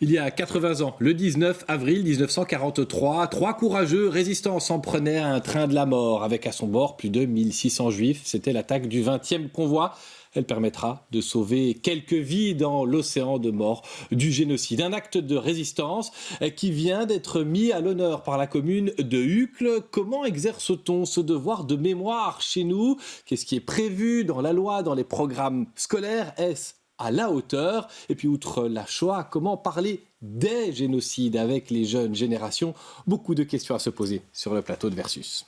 Il y a 80 ans, le 19 avril 1943, 3 courageux résistants s'en prenaient à un train de la mort avec à son bord plus de 1600 juifs. C'était l'attaque du 20e convoi. Elle permettra de sauver quelques vies dans l'océan de mort du génocide. Un acte de résistance qui vient d'être mis à l'honneur par la commune de Uccle. Comment exerce-t-on ce devoir de mémoire chez nous? Qu'est-ce qui est prévu dans la loi, dans les programmes scolaires? Est-ce à la hauteur? Et puis outre la Shoah, comment parler des génocides avec les jeunes générations? Beaucoup de questions à se poser sur le plateau de Versus.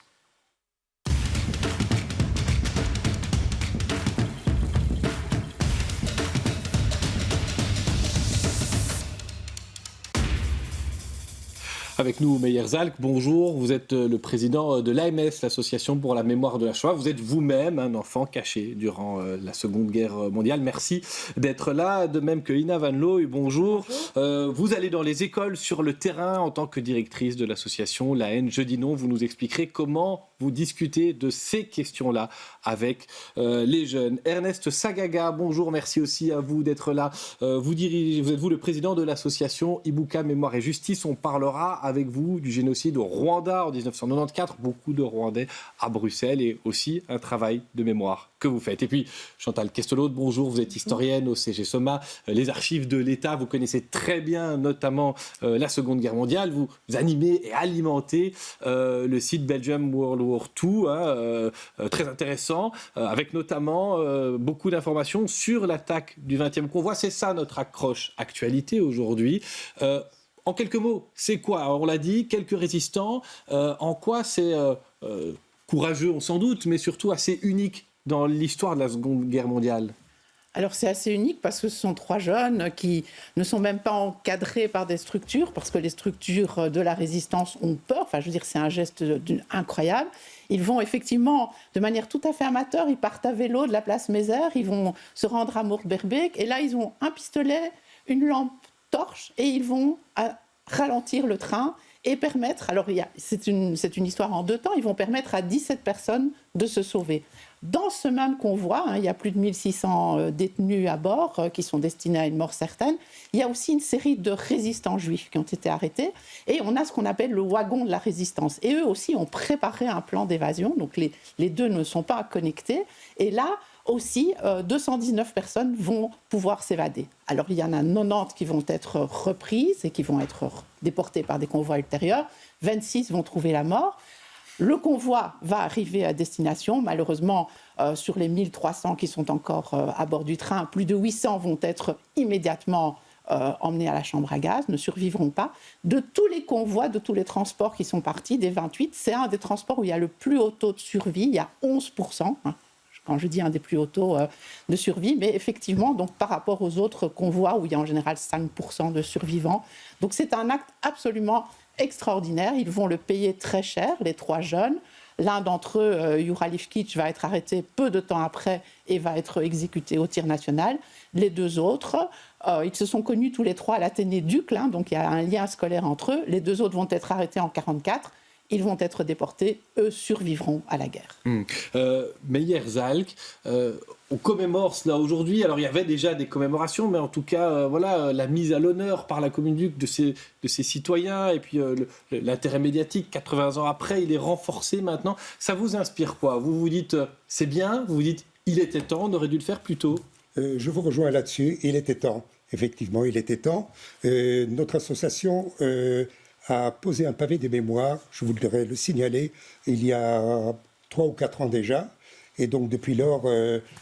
Avec nous, Meyer Zalk, bonjour. Vous êtes le président de l'AMS, l'Association pour la mémoire de la Shoah. Vous êtes vous-même un enfant caché durant la Seconde Guerre mondiale. Merci d'être là, de même que Ina Van Looy, bonjour. Vous allez dans les écoles, sur le terrain, en tant que directrice de l'association La Haine, Je dis non. Vous nous expliquerez comment vous discutez de ces questions-là avec les jeunes. Ernest Sagaga, bonjour, merci aussi à vous d'être là. Vous êtes le président de l'association Ibuka Mémoire et Justice. On parlera avec vous du génocide au Rwanda en 1994, beaucoup de Rwandais à Bruxelles et aussi un travail de mémoire que vous faites. Et puis Chantal Kestelot, bonjour, vous êtes historienne au CG Soma, les archives de l'État, vous connaissez très bien notamment la Seconde Guerre mondiale, vous animez et alimentez le site Belgium World War II, très intéressant, avec notamment beaucoup d'informations sur l'attaque du 20e convoi. C'est ça notre accroche actualité aujourd'hui. En quelques mots, c'est quoi? Alors, on l'a dit, quelques résistants. En quoi c'est courageux, on s'en doute, mais surtout assez unique dans l'histoire de la Seconde Guerre mondiale? Alors c'est assez unique parce que ce sont 3 jeunes qui ne sont même pas encadrés par des structures, parce que les structures de la résistance ont peur. Enfin, je veux dire, c'est un geste incroyable. Ils vont effectivement, de manière tout à fait amateur, ils partent à vélo de la place Mézère, ils vont se rendre à Moordberbeek, et là, ils ont un pistolet, une lampe torche, et ils vont ralentir le train et permettre, alors c'est une histoire en 2 temps, ils vont permettre à 17 personnes de se sauver. Dans ce même convoi, il y a plus de 1600 détenus à bord qui sont destinés à une mort certaine. Il y a aussi une série de résistants juifs qui ont été arrêtés. Et on a ce qu'on appelle le wagon de la résistance. Et eux aussi ont préparé un plan d'évasion. Donc les deux ne sont pas connectés. Et là aussi, 219 personnes vont pouvoir s'évader. Alors il y en a 90 qui vont être reprises et qui vont être déportées par des convois ultérieurs. 26 vont trouver la mort. Le convoi va arriver à destination. Malheureusement, sur les 1300 qui sont encore à bord du train, plus de 800 vont être immédiatement emmenés à la chambre à gaz, ne survivront pas. De tous les convois, de tous les transports qui sont partis, des 28, c'est un des transports où il y a le plus haut taux de survie. Il y a 11%. Quand je dis un des plus hauts taux de survie, mais effectivement, donc, par rapport aux autres convois où il y a en général 5% de survivants. Donc c'est un acte absolument extraordinaire. Ils vont le payer très cher, les 3 jeunes. L'un d'entre eux, Jura Livkic, va être arrêté peu de temps après et va être exécuté au tir national. Les 2 autres, ils se sont connus tous les 3 à l'Athénée d'Uccle, donc il y a un lien scolaire entre eux. Les 2 autres vont être arrêtés en 1944. Ils vont être déportés, eux survivront à la guerre. Meyer Zalk, on commémore cela aujourd'hui. Alors il y avait déjà des commémorations, mais en tout cas, la mise à l'honneur par la commune d'Uccle de ces citoyens, et puis l'intérêt médiatique, 80 ans après, il est renforcé maintenant. Ça vous inspire quoi? Vous vous dites, c'est bien, vous vous dites, il était temps, on aurait dû le faire plus tôt? Je vous rejoins là-dessus, il était temps. Effectivement, il était temps. Notre association a posé un pavé des mémoires, je voudrais le signaler, il y a 3 ou 4 ans déjà. Et donc, depuis lors,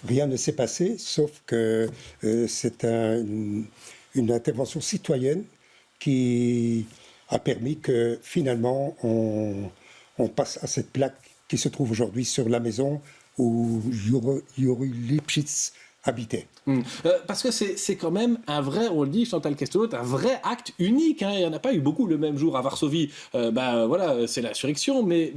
rien ne s'est passé, sauf que c'est une intervention citoyenne qui a permis que, finalement, on passe à cette plaque qui se trouve aujourd'hui sur la maison où Juri Lipschitz habitait. Parce que c'est quand même un vrai, on le dit, Chantal Kestelot, un vrai acte unique. Il n'y en a pas eu beaucoup le même jour à Varsovie. C'est l'insurrection, mais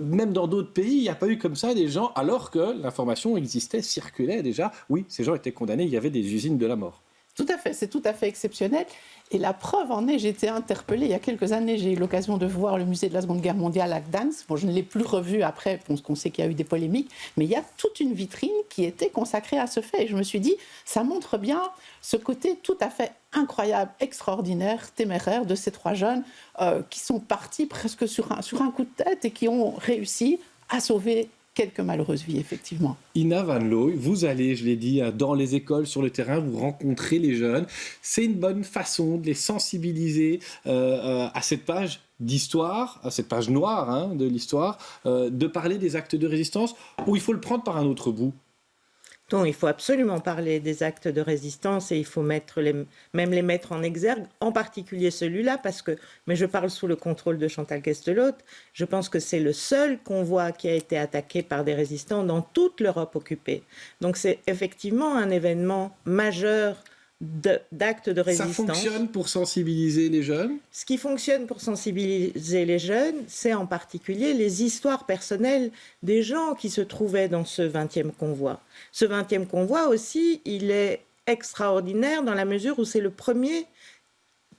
même dans d'autres pays, il n'y a pas eu comme ça des gens, alors que l'information existait, circulait déjà. Oui, ces gens étaient condamnés, il y avait des usines de la mort. Tout à fait, c'est tout à fait exceptionnel. Et la preuve en est, j'ai été interpellée il y a quelques années, j'ai eu l'occasion de voir le musée de la Seconde Guerre mondiale à Gdansk. Bon, je ne l'ai plus revu après, parce qu'on sait qu'il y a eu des polémiques, mais il y a toute une vitrine qui était consacrée à ce fait. Et je me suis dit, ça montre bien ce côté tout à fait incroyable, extraordinaire, téméraire de ces 3 jeunes qui sont partis presque sur un coup de tête et qui ont réussi à sauver quelques malheureuses vies, effectivement. Ina Van Looy, vous allez, je l'ai dit, dans les écoles, sur le terrain, vous rencontrez les jeunes. C'est une bonne façon de les sensibiliser à cette page d'histoire, à cette page noire de l'histoire, de parler des actes de résistance, ou il faut le prendre par un autre bout? Donc, il faut absolument parler des actes de résistance et il faut même les mettre en exergue, en particulier celui-là, mais je parle sous le contrôle de Chantal Guestelot, je pense que c'est le seul convoi qui a été attaqué par des résistants dans toute l'Europe occupée. Donc c'est effectivement un événement majeur d'actes de résistance. Ça fonctionne pour sensibiliser les jeunes? Ce qui fonctionne pour sensibiliser les jeunes, c'est en particulier les histoires personnelles des gens qui se trouvaient dans ce 20e convoi. Ce 20e convoi aussi, il est extraordinaire dans la mesure où c'est le premier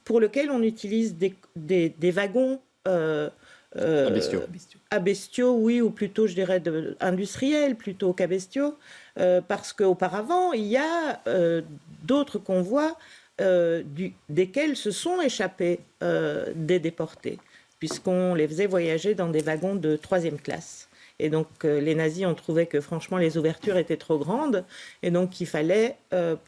pour lequel on utilise des wagons à bestiaux, oui, ou plutôt, je dirais, industriels plutôt qu'à bestiaux, parce qu'auparavant, il y a d'autres convois desquels se sont échappés des déportés, puisqu'on les faisait voyager dans des wagons de 3e classe. Et donc, les nazis ont trouvé que, franchement, les ouvertures étaient trop grandes et donc il fallait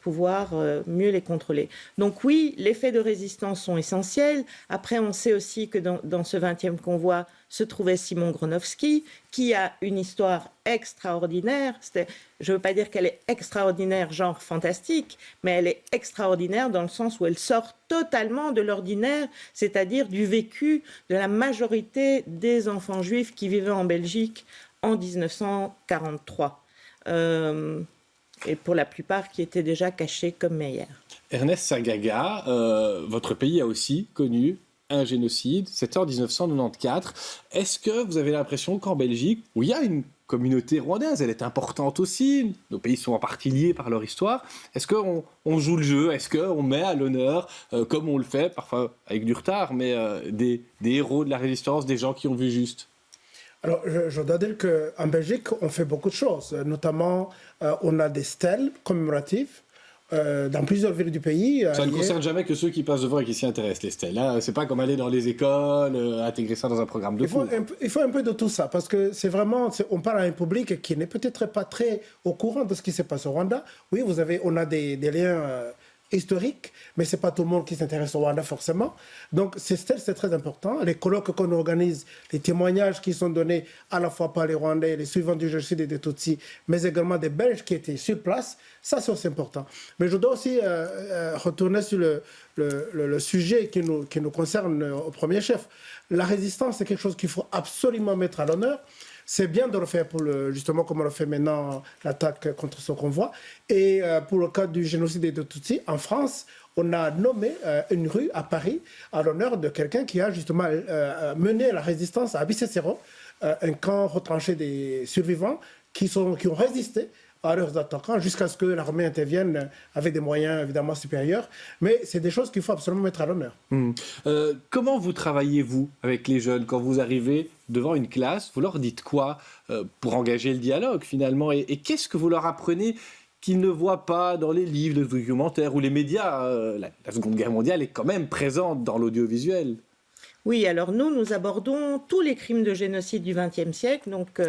pouvoir mieux les contrôler. Donc oui, les faits de résistance sont essentiels. Après, on sait aussi que dans ce 20e convoi se trouvait Simon Gronowski, qui a une histoire extraordinaire. Je ne veux pas dire qu'elle est extraordinaire, genre fantastique, mais elle est extraordinaire dans le sens où elle sort totalement de l'ordinaire, c'est-à-dire du vécu de la majorité des enfants juifs qui vivaient en Belgique en 1943. Et pour la plupart qui étaient déjà cachés comme Meyer. Ernest Sagaga, votre pays a aussi connu un génocide, c'était en 1994. Est-ce que vous avez l'impression qu'en Belgique, où il y a une communauté rwandaise, elle est importante aussi, nos pays sont en partie liés par leur histoire, est-ce qu'on joue le jeu, est-ce qu'on met à l'honneur, comme on le fait, parfois avec du retard, mais des héros de la résistance, des gens qui ont vu juste? Alors, je dois dire qu'en Belgique, on fait beaucoup de choses. Notamment, on a des stèles commémoratives dans plusieurs villes du pays. Ça ne concerne jamais que ceux qui passent devant et qui s'y intéressent, les stèles. Hein. C'est pas comme aller dans les écoles, intégrer ça dans un programme de cours. Il faut un peu de tout ça, parce que c'est vraiment, on parle à un public qui n'est peut-être pas très au courant de ce qui se passe au Rwanda. Oui, on a des liens historique, mais ce n'est pas tout le monde qui s'intéresse au Rwanda forcément. Donc c'est très important. Les colloques qu'on organise, les témoignages qui sont donnés à la fois par les Rwandais, les suivants du génocide et des Tutsis, mais également des Belges qui étaient sur place, ça c'est aussi important. Mais je dois aussi retourner sur le sujet qui nous concerne au premier chef. La résistance, c'est quelque chose qu'il faut absolument mettre à l'honneur. C'est bien de le faire justement comme on le fait maintenant, l'attaque contre ce convoi. Et pour le cas du génocide des Tutsis, en France, on a nommé une rue à Paris à l'honneur de quelqu'un qui a justement mené la résistance à Bicêtre, un camp retranché des survivants qui ont résisté à leurs attaquants jusqu'à ce que l'armée intervienne avec des moyens évidemment supérieurs. Mais c'est des choses qu'il faut absolument mettre à l'honneur. Comment vous travaillez-vous avec les jeunes quand vous arrivez devant une classe? Vous leur dites quoi pour engager le dialogue finalement? Et qu'est-ce que vous leur apprenez qu'ils ne voient pas dans les livres, les documentaires ou les médias? La Seconde Guerre mondiale est quand même présente dans l'audiovisuel. Oui, alors nous abordons tous les crimes de génocide du XXe siècle. Donc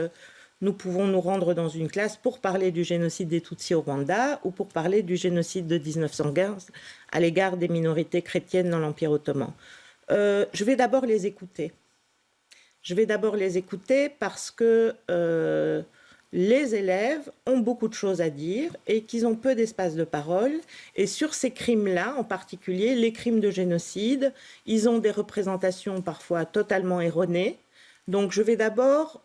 nous pouvons nous rendre dans une classe pour parler du génocide des Tutsis au Rwanda ou pour parler du génocide de 1915 à l'égard des minorités chrétiennes dans l'Empire ottoman. Je vais d'abord les écouter. Parce que les élèves ont beaucoup de choses à dire et qu'ils ont peu d'espace de parole. Et sur ces crimes-là, en particulier les crimes de génocide, ils ont des représentations parfois totalement erronées. Donc je vais d'abord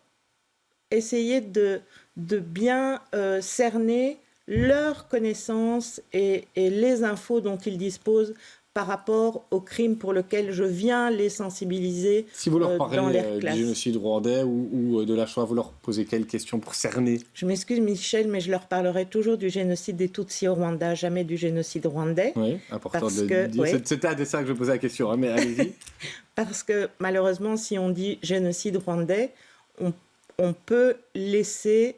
essayer de bien cerner leurs connaissances et les infos dont ils disposent par rapport aux crimes pour lesquels je viens les sensibiliser. Si vous leur parlez dans leur classe. Du génocide rwandais ou de la Shoah, vous leur posez quelles questions pour cerner? Je m'excuse Michel, mais je leur parlerai toujours du génocide des Tutsis au Rwanda, jamais du génocide rwandais. Oui, important de le dire. Oui. C'était à ça que je posais la question, hein, mais allez-y. Parce que malheureusement, si on dit génocide rwandais, on peut laisser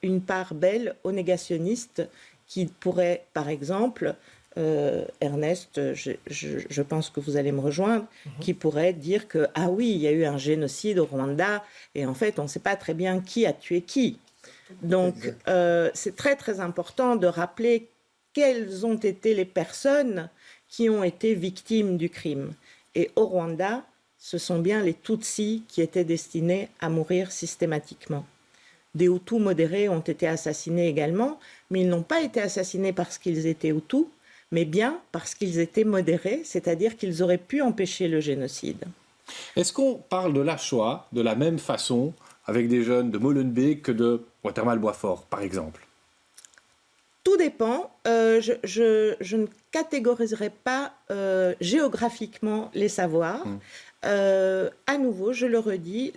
une part belle aux négationnistes qui pourraient, par exemple, Ernest, je pense que vous allez me rejoindre, qui pourrait dire que, ah oui, il y a eu un génocide au Rwanda, et en fait, on ne sait pas très bien qui a tué qui. Donc, c'est très, très important de rappeler quelles ont été les personnes qui ont été victimes du crime. Et au Rwanda, ce sont bien les Tutsis qui étaient destinés à mourir systématiquement. Des Hutus modérés ont été assassinés également, mais ils n'ont pas été assassinés parce qu'ils étaient Hutus, mais bien parce qu'ils étaient modérés, c'est-à-dire qu'ils auraient pu empêcher le génocide. Est-ce qu'on parle de la Shoah de la même façon avec des jeunes de Molenbeek que de Watermal-Boisfort, par exemple? Tout dépend. Je ne catégoriserai pas géographiquement les savoirs. À nouveau, je le redis,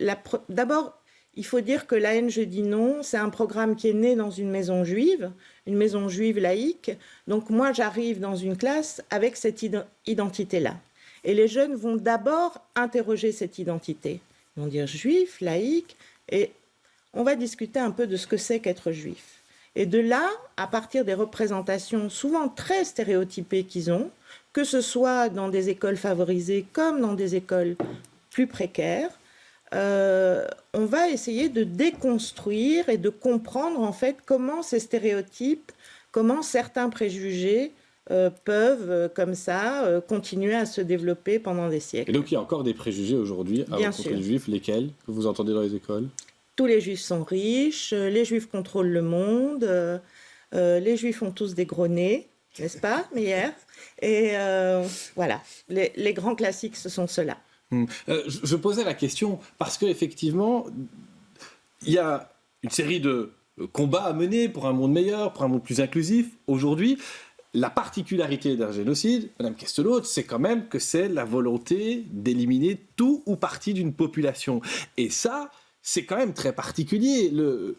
d'abord, il faut dire que La haine, je dis non, c'est un programme qui est né dans une maison juive laïque. Donc moi, j'arrive dans une classe avec cette identité-là. Et les jeunes vont d'abord interroger cette identité. Ils vont dire juif, laïque, et on va discuter un peu de ce que c'est qu'être juif. Et de là, à partir des représentations souvent très stéréotypées qu'ils ont, que ce soit dans des écoles favorisées comme dans des écoles plus précaires, on va essayer de déconstruire et de comprendre en fait comment ces stéréotypes, comment certains préjugés peuvent comme ça continuer à se développer pendant des siècles. Et donc il y a encore des préjugés aujourd'hui à l'encontre des juifs, lesquels que vous entendez dans les écoles? Tous les juifs sont riches, les juifs contrôlent le monde, les juifs ont tous des gros nez, n'est-ce pas, Meyer? Et voilà, les grands classiques, ce sont ceux-là. Je posais la question parce qu'effectivement, il y a une série de combats à mener pour un monde meilleur, pour un monde plus inclusif. Aujourd'hui, la particularité d'un génocide, Mme Kestelot, c'est quand même que c'est la volonté d'éliminer tout ou partie d'une population. Et ça, c'est quand même très particulier.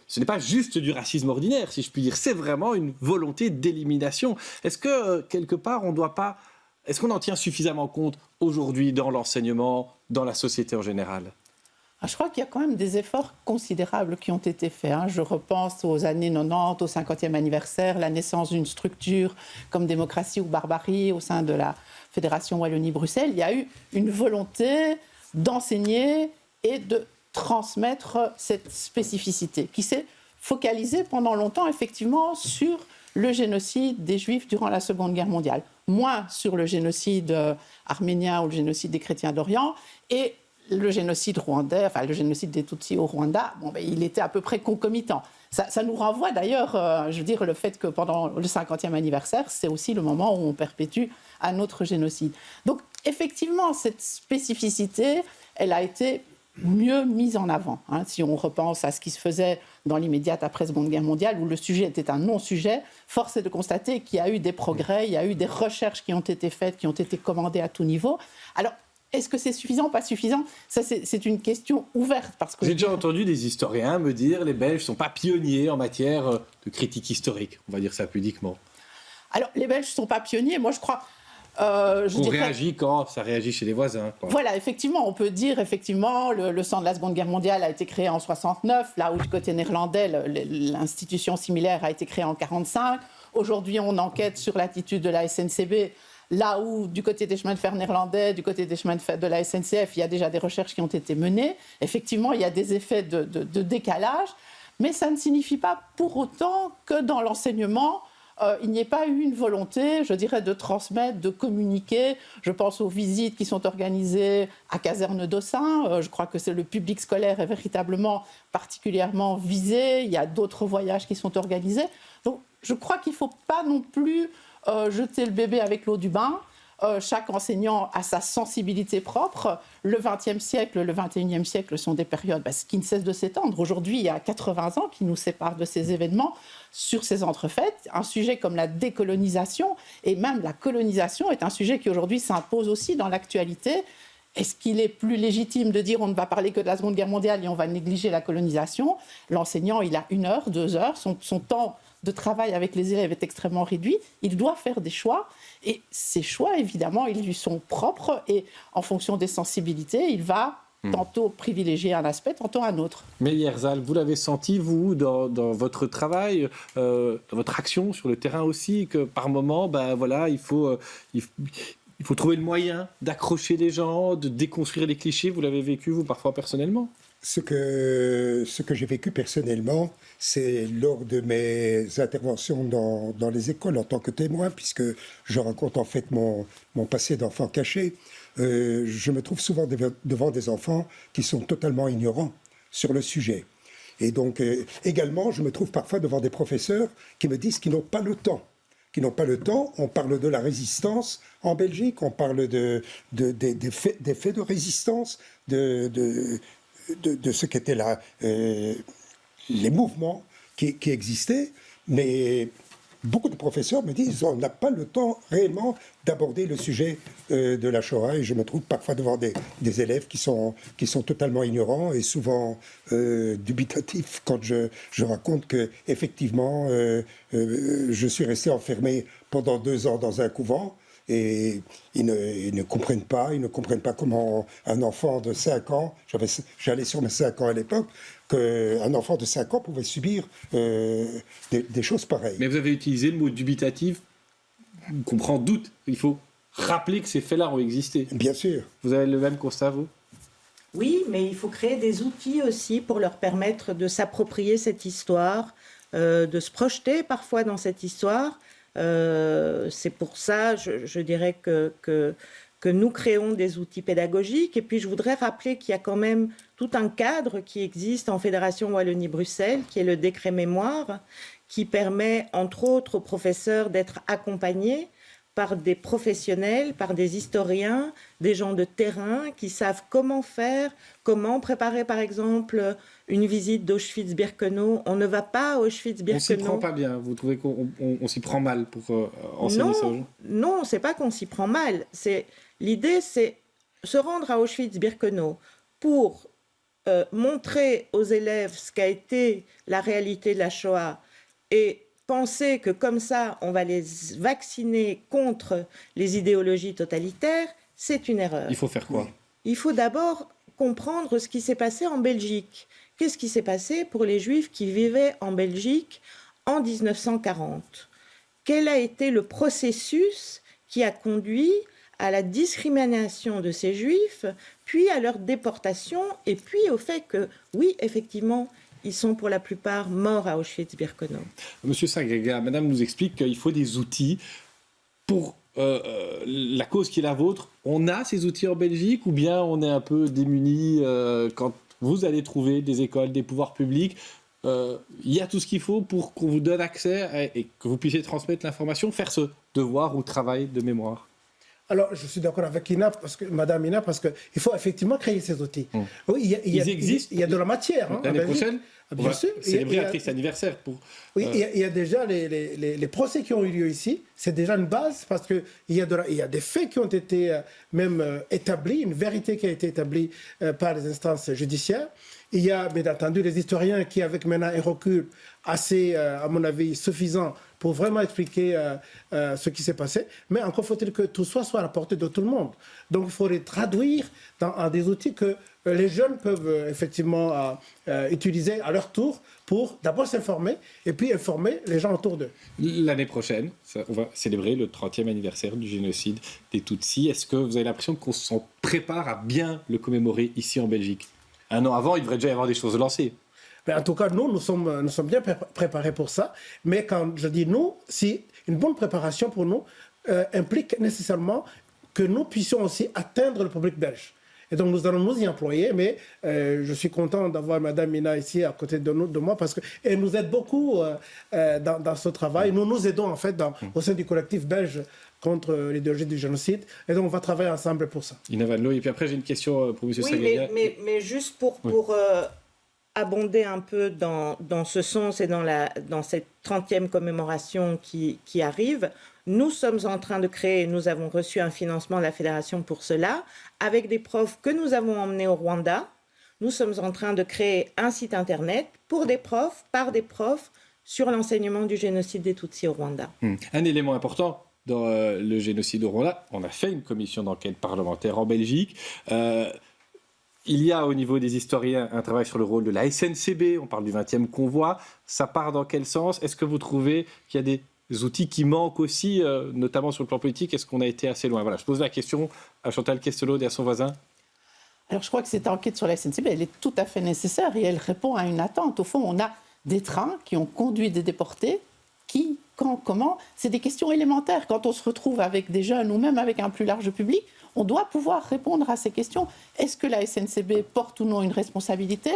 Ce n'est pas juste du racisme ordinaire, si je puis dire. C'est vraiment une volonté d'élimination. Est-ce que, quelque part, on ne doit pas... Est-ce qu'on en tient suffisamment compte aujourd'hui dans l'enseignement, dans la société en général? Je crois qu'il y a quand même des efforts considérables qui ont été faits. Je repense aux années 90, au 50e anniversaire, la naissance d'une structure comme Démocratie ou Barbarie au sein de la Fédération Wallonie-Bruxelles. Il y a eu une volonté d'enseigner et de transmettre cette spécificité qui s'est focalisée pendant longtemps effectivement sur le génocide des Juifs durant la Seconde Guerre mondiale, moins sur le génocide arménien ou le génocide des chrétiens d'Orient, et le génocide rwandais, enfin le génocide des Tutsis au Rwanda, il était à peu près concomitant. Ça nous renvoie d'ailleurs, je veux dire, le fait que pendant le 50e anniversaire, c'est aussi le moment où on perpétue un autre génocide. Donc effectivement, cette spécificité, elle a été mieux mise en avant. Si on repense à ce qui se faisait dans l'immédiate après Seconde Guerre mondiale, où le sujet était un non-sujet, force est de constater qu'il y a eu des progrès, il y a eu des recherches qui ont été faites, qui ont été commandées à tout niveau. Alors, est-ce que c'est suffisant ou pas suffisant? Ça, c'est une question ouverte. J'ai déjà entendu des historiens me dire les Belges ne sont pas pionniers en matière de critique historique, on va dire ça pudiquement. Alors, les Belges ne sont pas pionniers, moi je crois... on réagit quand ça réagit chez les voisins. Voilà, effectivement, on peut dire, effectivement, le centre de la Seconde Guerre mondiale a été créé en 1969, là où du côté néerlandais, l'institution similaire a été créée en 1945. Aujourd'hui, on enquête sur l'attitude de la SNCB, là où du côté des chemins de fer néerlandais, du côté des chemins de fer de la SNCF, il y a déjà des recherches qui ont été menées. Effectivement, il y a des effets de décalage, mais ça ne signifie pas pour autant que dans l'enseignement, il n'y ait pas eu une volonté, je dirais, de transmettre, de communiquer. Je pense aux visites qui sont organisées à Caserne d'Ossun. Je crois que le public scolaire est véritablement particulièrement visé. Il y a d'autres voyages qui sont organisés. Donc, je crois qu'il ne faut pas non plus jeter le bébé avec l'eau du bain. Chaque enseignant a sa sensibilité propre. Le XXe siècle, le XXIe siècle sont des périodes qui ne cessent de s'étendre. Aujourd'hui, il y a 80 ans qui nous séparent de ces événements sur ces entrefaites. Un sujet comme la décolonisation et même la colonisation est un sujet qui aujourd'hui s'impose aussi dans l'actualité. Est-ce qu'il est plus légitime de dire on ne va parler que de la Seconde Guerre mondiale et on va négliger la colonisation? L'enseignant, il a 1 heure, 2 heures, son temps de travail avec les élèves est extrêmement réduit. Il doit faire des choix et ces choix, évidemment, ils lui sont propres et en fonction des sensibilités, il va tantôt privilégier un aspect, tantôt un autre. Mais Yerzal, vous l'avez senti, vous, dans votre travail, dans votre action sur le terrain aussi, que par moment, il faut trouver le moyen d'accrocher les gens, de déconstruire les clichés. Vous l'avez vécu, vous, parfois personnellement? Ce que j'ai vécu personnellement, c'est lors de mes interventions dans les écoles en tant que témoin, puisque je raconte en fait mon passé d'enfant caché. Je me trouve souvent devant des enfants qui sont totalement ignorants sur le sujet. Et donc, également, je me trouve parfois devant des professeurs qui me disent qu'ils n'ont pas le temps. On parle de la résistance en Belgique, on parle des faits de résistance, de ce qu'étaient les mouvements qui existaient, mais beaucoup de professeurs me disent on n'a pas le temps réellement d'aborder le sujet de la Shoah, et je me trouve parfois devant des élèves qui sont totalement ignorants et souvent dubitatifs quand je raconte que effectivement je suis resté enfermé pendant 2 ans dans un couvent. Et ils ne comprennent pas comment un enfant de 5 ans, j'allais sur mes 5 ans à l'époque, qu'un enfant de 5 ans pouvait subir des choses pareilles. Mais vous avez utilisé le mot dubitatif, on comprend doute. Il faut rappeler que ces faits-là ont existé. Bien sûr. Vous avez le même constat, vous? Oui, mais il faut créer des outils aussi pour leur permettre de s'approprier cette histoire, de se projeter parfois dans cette histoire. C'est pour ça, je dirais que nous créons des outils pédagogiques. Et puis, je voudrais rappeler qu'il y a quand même tout un cadre qui existe en Fédération Wallonie-Bruxelles, qui est le décret mémoire, qui permet, entre autres, aux professeurs d'être accompagnés par des professionnels, par des historiens, des gens de terrain qui savent comment faire, comment préparer, par exemple, une visite d'Auschwitz-Birkenau. On ne va pas à Auschwitz-Birkenau. On s'y prend pas bien. Vous trouvez qu'on s'y prend mal pour enseigner ça aux gens? Non, c'est pas qu'on s'y prend mal. L'idée, c'est se rendre à Auschwitz-Birkenau pour montrer aux élèves ce qu'a été la réalité de la Shoah et penser que comme ça, on va les vacciner contre les idéologies totalitaires, c'est une erreur. Il faut faire quoi? Il faut d'abord comprendre ce qui s'est passé en Belgique. Qu'est-ce qui s'est passé pour les Juifs qui vivaient en Belgique en 1940? Quel a été le processus qui a conduit à la discrimination de ces Juifs, puis à leur déportation, et puis au fait que, oui, effectivement, ils sont pour la plupart morts à Auschwitz-Birkenau. Monsieur Sagrega, madame nous explique qu'il faut des outils pour la cause qui est la vôtre. On a ces outils en Belgique, ou bien on est un peu démunis quand vous allez trouver des écoles, des pouvoirs publics? Il y a tout ce qu'il faut pour qu'on vous donne accès et que vous puissiez transmettre l'information, faire ce devoir ou travail de mémoire. Alors, je suis d'accord avec Madame Ina, parce qu'il faut effectivement créer ces outils. Oui, ils existent. Il y a de la matière. L'année prochaine, bien sûr. Célébrer un triste anniversaire. Oui, il y a déjà les procès qui ont eu lieu ici. C'est déjà une base, parce qu'il y a des faits qui ont été même établis, une vérité qui a été établie par les instances judiciaires. Il y a, bien entendu, les historiens qui, avec maintenant un recul assez, à mon avis, suffisant pour vraiment expliquer ce qui s'est passé. Mais encore faut-il que tout soit à la portée de tout le monde. Donc il faut les traduire en des outils que les jeunes peuvent effectivement utiliser à leur tour pour d'abord s'informer et puis informer les gens autour d'eux. L'année prochaine, on va célébrer le 30e anniversaire du génocide des Tutsis. Est-ce que vous avez l'impression qu'on s'en prépare à bien le commémorer ici en Belgique? Un an avant, il devrait déjà y avoir des choses lancées. Mais en tout cas, nous sommes bien préparés pour ça. Mais quand je dis nous, si une bonne préparation pour nous implique nécessairement que nous puissions aussi atteindre le public belge. Et donc nous allons nous y employer, mais je suis content d'avoir Madame Ina ici à côté de moi, parce qu'elle nous aide beaucoup dans ce travail. Nous nous aidons en fait au sein du collectif belge contre l'idéologie du génocide. Et donc on va travailler ensemble pour ça. Ina Van Loo, et puis après j'ai une question pour M. Sagrega. Mais juste pour abonder un peu dans ce sens et dans cette 30e commémoration qui arrive, nous sommes en train de créer, nous avons reçu un financement de la Fédération pour cela, avec des profs que nous avons emmenés au Rwanda. Nous sommes en train de créer un site internet pour des profs, par des profs, sur l'enseignement du génocide des Tutsis au Rwanda. Un élément important dans le génocide au Rwanda, on a fait une commission d'enquête parlementaire en Belgique. Il y a au niveau des historiens un travail sur le rôle de la SNCB, on parle du 20e convoi, ça part dans quel sens? Est-ce que vous trouvez qu'il y a des outils qui manquent aussi, notamment sur le plan politique? Est-ce qu'on a été assez loin? Voilà, je pose la question à Chantal Questelot et à son voisin. Alors je crois que cette enquête sur la SNCB, elle est tout à fait nécessaire et elle répond à une attente. Au fond, on a des trains qui ont conduit des déportés. Qui, quand, comment? C'est des questions élémentaires. Quand on se retrouve avec des jeunes ou même avec un plus large public, on doit pouvoir répondre à ces questions. Est-ce que la SNCB porte ou non une responsabilité?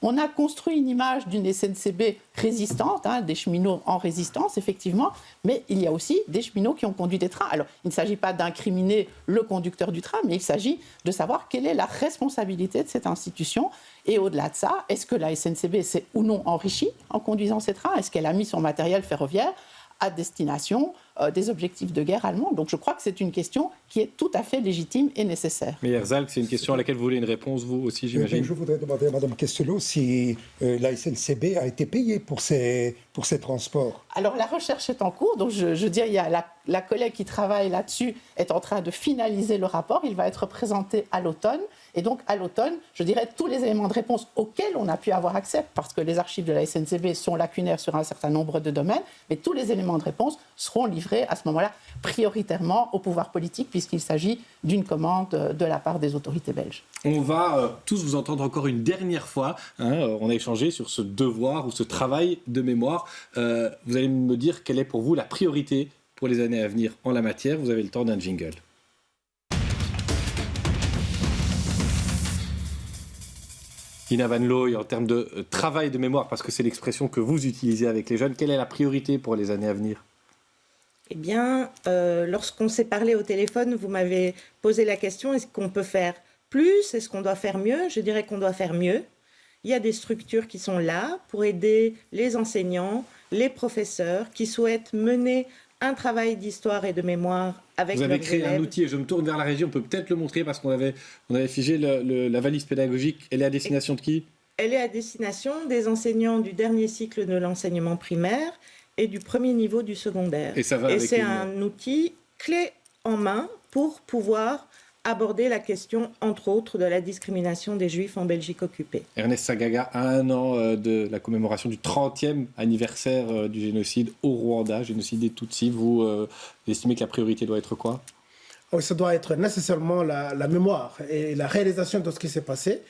On a construit une image d'une SNCB résistante, des cheminots en résistance, effectivement, mais il y a aussi des cheminots qui ont conduit des trains. Alors, il ne s'agit pas d'incriminer le conducteur du train, mais il s'agit de savoir quelle est la responsabilité de cette institution. Et au-delà de ça, est-ce que la SNCB s'est ou non enrichie en conduisant ces trains? Est-ce qu'elle a mis son matériel ferroviaire à destination des objectifs de guerre allemands? Donc je crois que c'est une question qui est tout à fait légitime et nécessaire. Mais Herzal, c'est une question à laquelle vous voulez une réponse, vous aussi, j'imagine. Je voudrais demander à Mme Questelot si la SNCB a été payée pour ces transports. Alors la recherche est en cours, donc je dirais il y a la collègue qui travaille là-dessus est en train de finaliser le rapport, il va être présenté à l'automne. Et donc, à l'automne, je dirais tous les éléments de réponse auxquels on a pu avoir accès, parce que les archives de la SNCB sont lacunaires sur un certain nombre de domaines, mais tous les éléments de réponse seront livrés à ce moment-là prioritairement au pouvoir politique, puisqu'il s'agit d'une commande de la part des autorités belges. On va tous vous entendre encore une dernière fois. On a échangé sur ce devoir ou ce travail de mémoire. Vous allez me dire quelle est pour vous la priorité pour les années à venir en la matière. Vous avez le temps d'un jingle. Ina Van Looy, en termes de travail de mémoire, parce que c'est l'expression que vous utilisez avec les jeunes, quelle est la priorité pour les années à venir? Eh bien, lorsqu'on s'est parlé au téléphone, vous m'avez posé la question, est-ce qu'on peut faire plus? Est-ce qu'on doit faire mieux? Je dirais qu'on doit faire mieux. Il y a des structures qui sont là pour aider les enseignants, les professeurs qui souhaitent mener un travail d'histoire et de mémoire avec leurs élèves. Vous avez créé un outil, et je me tourne vers la régie, on peut peut-être le montrer parce qu'on avait figé la valise pédagogique. Elle est à destination de qui? Elle est à destination des enseignants du dernier cycle de l'enseignement primaire et du premier niveau du secondaire. Et c'est un outil clé en main pour pouvoir aborder la question, entre autres, de la discrimination des Juifs en Belgique occupée. Ernest Sagaga, à 1 an de la commémoration du 30e anniversaire du génocide au Rwanda, génocide des Tutsis, vous estimez que la priorité doit être quoi? Ça doit être nécessairement la mémoire et la réalisation de ce qui s'est passé.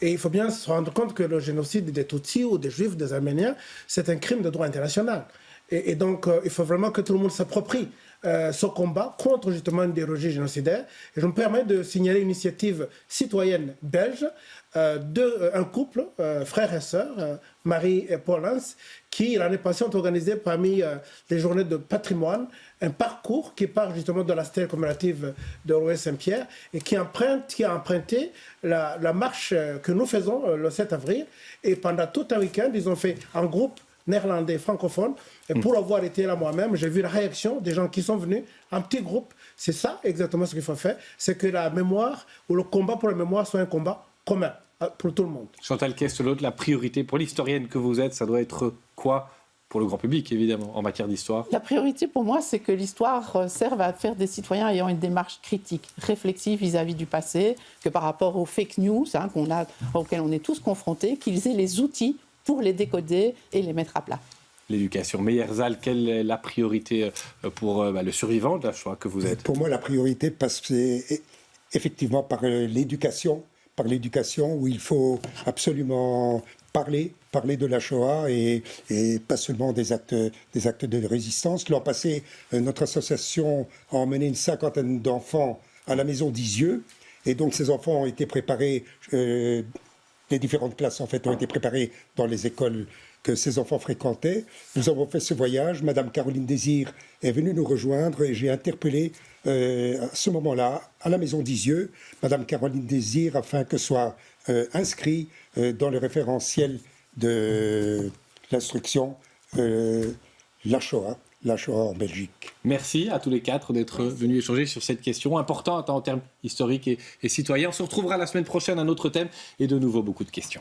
Et il faut bien se rendre compte que le génocide des Tutsis ou des Juifs, des Arméniens, c'est un crime de droit international. Et donc, il faut vraiment que tout le monde s'approprie ce combat contre justement une idéologie génocidaire. Et je me permets de signaler une initiative citoyenne belge d'un couple, frères et sœurs, Marie et Paul Hans, qui l'année passée ont organisé parmi les journées de patrimoine un parcours qui part justement de la stèle commémorative de Rouet Saint-Pierre et qui a emprunté la marche que nous faisons le 7 avril. Et pendant tout un week-end, ils ont fait un groupe néerlandais francophone. Et pour avoir été là moi-même, j'ai vu la réaction des gens qui sont venus en petit groupe. C'est ça exactement ce qu'il faut faire, c'est que la mémoire ou le combat pour la mémoire soit un combat commun pour tout le monde. Chantal Questelot, la priorité pour l'historienne que vous êtes, ça doit être quoi pour le grand public, évidemment, en matière d'histoire? La priorité pour moi, c'est que l'histoire serve à faire des citoyens ayant une démarche critique, réflexive vis-à-vis du passé, que par rapport aux fake news auxquelles on est tous confrontés, qu'ils aient les outils pour les décoder et les mettre à plat. L'éducation. Mais Herzal, quelle est la priorité pour le survivant de la Shoah que vous êtes? Pour moi, la priorité passe effectivement par l'éducation, où il faut absolument parler de la Shoah et pas seulement des actes de résistance. L'an passé, notre association a emmené une 50aine d'enfants à la maison d'Isieux, et donc ces enfants ont été préparés. Les différentes classes, en fait, ont été préparées dans les écoles que ces enfants fréquentaient. Nous avons fait ce voyage. Madame Caroline Désir est venue nous rejoindre et j'ai interpellé à ce moment-là, à la maison d'Isieux, Madame Caroline Désir, afin que soit inscrit dans le référentiel de l'instruction la Shoah en Belgique. Merci à tous les quatre d'être venus échanger sur cette question importante en termes historiques et citoyens. On se retrouvera la semaine prochaine à un autre thème et de nouveau beaucoup de questions.